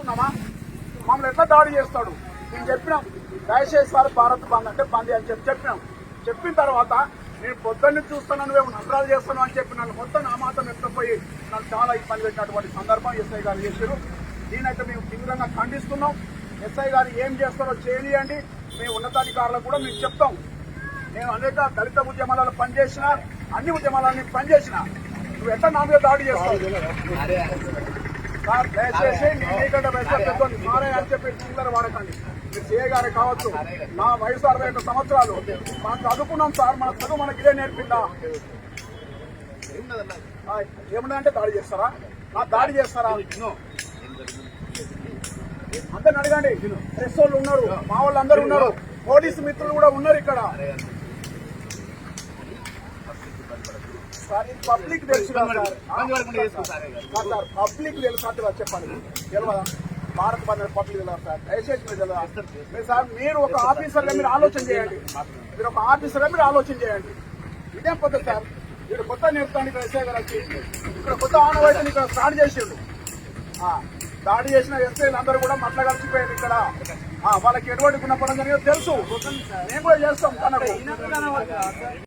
చేస్తున్నామా? మమ్మల్ని ఎట్లా దాడి చేస్తాడు? నేను చెప్పినాం దయచేసి సార్ భారత్ బంద్ అంటే బంద్ అని చెప్పినాం. చెప్పిన తర్వాత నేను పొద్దున్నే చూస్తాను, నువ్వేమో నగరాలు చేస్తాను అని చెప్పి నన్ను మొత్తం నా మాత్రం ఎత్తపోయి నన్ను చాలా ఇబ్బంది పెట్టినటువంటి సందర్భం ఎస్ఐ గారు చేశారు. దీనైతే మేము తీవ్రంగా ఖండిస్తున్నాం. ఎస్ఐ గారు ఏం చేస్తారో చేయనియండి, మేము ఉన్నతాధికారులకు కూడా మేము చెప్తాం. నేను అనేక దళిత ఉద్యమాలలో పనిచేసిన, అన్ని ఉద్యమాలను పనిచేసిన, నువ్వు ఎట్లా నా మీద దాడి చేస్తావు సార్? దయచేసి నీకంటే పెద్దోని సారే అని చెప్పి అందరూ వాడకండి. మీరు సిఐ గారే కావచ్చు, నా వయసు 61 సంవత్సరాలు, మాకు చదువుకున్నాం సార్, మన చదువు మనకి ఇదే నేర్పిందా? ఏమన్నా దాడి చేస్తారా? నా దాడి చేస్తారా? అందరిని అడగండి. ప్రెస్ వాళ్ళు ఉన్నారు, మా వాళ్ళు అందరూ ఉన్నారు, పోలీసు మిత్రులు కూడా ఉన్నారు ఇక్కడ. సార్ పబ్లిక్ తెలుసు సార్, పబ్లిక్ తెలుసు చెప్పండి. తెలియదా? భారత్ బంద్ పబ్లిక్ తెలియదు సార్. దయచేసి మీరు తెలియదు సార్. మీరు ఒక ఆఫీసర్గా మీరు ఆలోచన చేయండి. మీరు ఒక ఆఫీసర్గా మీరు ఆలోచన చేయండి. ఇదేం పద్ధతి సార్? మీరు కొత్త నేర్పుతాను ఇక్కడ ఎస్ఐ గారు వచ్చి ఇక్కడ కొత్త ఆనవాయితీని ఇక్కడ స్టార్ట్ చేసిండు. దాడి చేసిన ఎస్ఐలు అందరూ కూడా మట్ల కలిసిపోయారు ఇక్కడ. వాళ్ళకి ఎటువంటి గుణపడం జరిగిందో తెలుసు, మేము కూడా చేస్తాం.